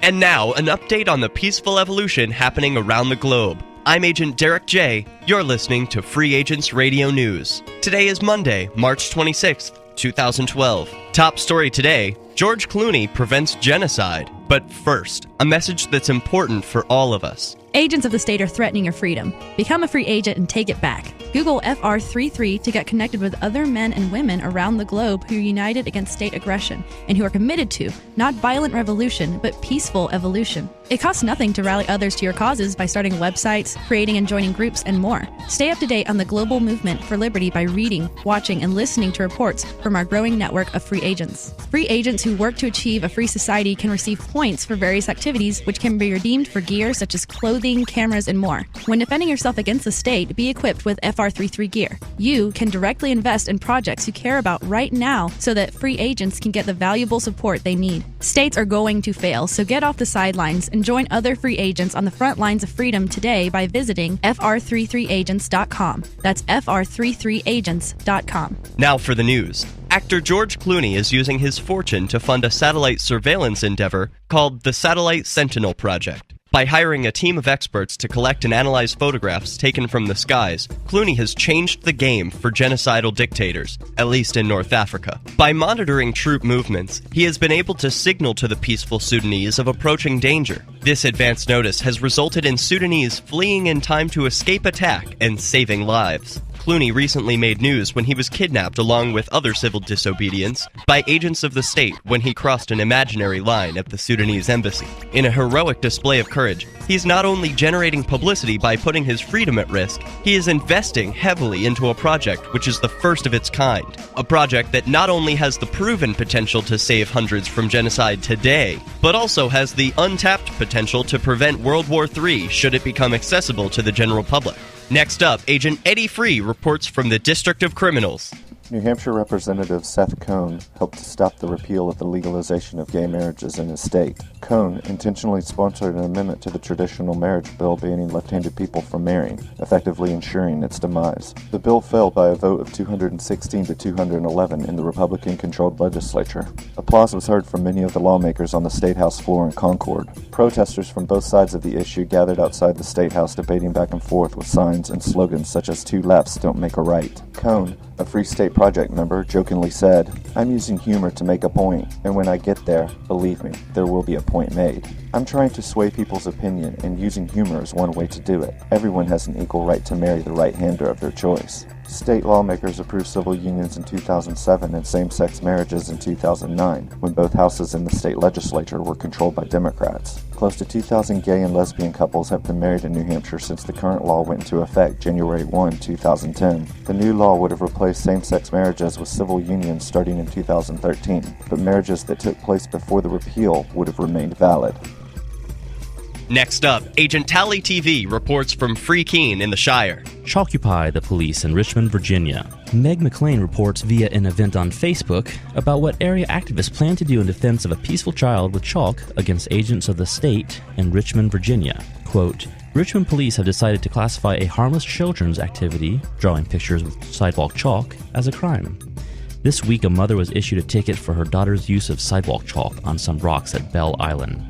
And now, an update on the peaceful evolution happening around the globe. I'm Agent Derek J. You're listening to Free Agents Radio News. Today is Monday, March 26th, 2012. Top story today, George Clooney prevents genocide. But first, a message that's important for all of us. Agents of the state are threatening your freedom. Become a free agent and take it back. Google FR33 to get connected with other men and women around the globe who are united against state aggression and who are committed to, not violent revolution, but peaceful evolution. It costs nothing to rally others to your causes by starting websites, creating and joining groups, and more. Stay up to date on the global movement for liberty by reading, watching, and listening to reports from our growing network of free agents. Free agents who work to achieve a free society can receive points for various activities which can be redeemed for gear such as clothing, cameras, and more. When defending yourself against the state, be equipped with FR33 gear. You can directly invest in projects you care about right now so that free agents can get the valuable support they need. States are going to fail, so get off the sidelines and join other free agents on the front lines of freedom today by visiting fr33agents.com. That's fr33agents.com. Now for the news. Actor George Clooney is using his fortune to fund a satellite surveillance endeavor called the Satellite Sentinel Project. By hiring a team of experts to collect and analyze photographs taken from the skies, Clooney has changed the game for genocidal dictators, at least in North Africa. By monitoring troop movements, he has been able to signal to the peaceful Sudanese of approaching danger. This advance notice has resulted in Sudanese fleeing in time to escape attack and saving lives. Clooney recently made news when he was kidnapped along with other civil disobedience by agents of the state when he crossed an imaginary line at the Sudanese embassy. In a heroic display of courage, he's not only generating publicity by putting his freedom at risk, he is investing heavily into a project which is the first of its kind. A project that not only has the proven potential to save hundreds from genocide today, but also has the untapped potential to prevent World War III should it become accessible to the general public. Next up, Agent Eddie Free reports from the District of Criminals. New Hampshire Representative Seth Cohn helped to stop the repeal of the legalization of gay marriages in his state. Cohn intentionally sponsored an amendment to the traditional marriage bill banning left-handed people from marrying, effectively ensuring its demise. The bill fell by a vote of 216 to 211 in the Republican-controlled legislature. Applause was heard from many of the lawmakers on the State House floor in Concord. Protesters from both sides of the issue gathered outside the State House debating back and forth with signs and slogans such as "Two lefts don't make a right." Cohn, a Free State Project member, jokingly said, "I'm using humor to make a point, and when I get there, believe me, there will be a point made. I'm trying to sway people's opinion, and using humor is one way to do it. Everyone has an equal right to marry the right-hander of their choice." State lawmakers approved civil unions in 2007 and same-sex marriages in 2009, when both houses in the state legislature were controlled by Democrats. Close to 2,000 gay and lesbian couples have been married in New Hampshire since the current law went into effect January 1, 2010. The new law would have replaced same-sex marriages with civil unions starting in 2013, but marriages that took place before the repeal would have remained valid. Next up, Agent Tally TV reports from FreeKeene in the Shire. Chalkupy the police in Richmond, Virginia. Meg McLean reports via an event on Facebook about what area activists plan to do in defense of a peaceful child with chalk against agents of the state in Richmond, Virginia. Quote, Richmond police have decided to classify a harmless children's activity, drawing pictures with sidewalk chalk, as a crime. This week, a mother was issued a ticket for her daughter's use of sidewalk chalk on some rocks at Bell Island.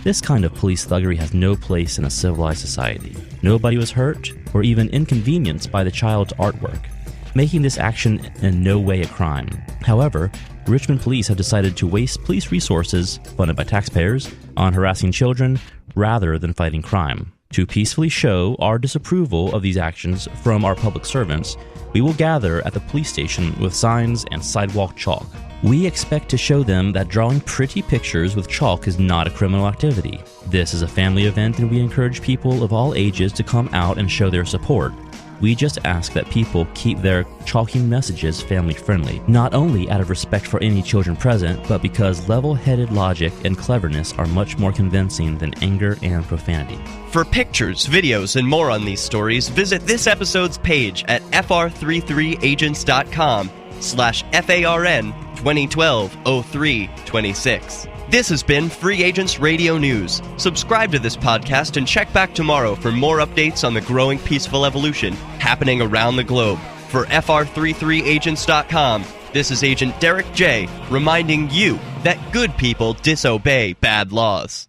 This kind of police thuggery has no place in a civilized society. Nobody was hurt or even inconvenienced by the child's artwork, making this action in no way a crime. However, Richmond police have decided to waste police resources, funded by taxpayers, on harassing children rather than fighting crime. To peacefully show our disapproval of these actions from our public servants, we will gather at the police station with signs and sidewalk chalk. We expect to show them that drawing pretty pictures with chalk is not a criminal activity. This is a family event and we encourage people of all ages to come out and show their support. We just ask that people keep their chalking messages family-friendly, not only out of respect for any children present, but because level-headed logic and cleverness are much more convincing than anger and profanity. For pictures, videos, and more on these stories, visit this episode's page at fr33agents.com/FARN 2012-03-26. This has been Free Agents Radio News. Subscribe to this podcast and check back tomorrow for more updates on the growing peaceful evolution happening around the globe. For fr33agents.com, this is Agent Derek J. reminding you that good people disobey bad laws.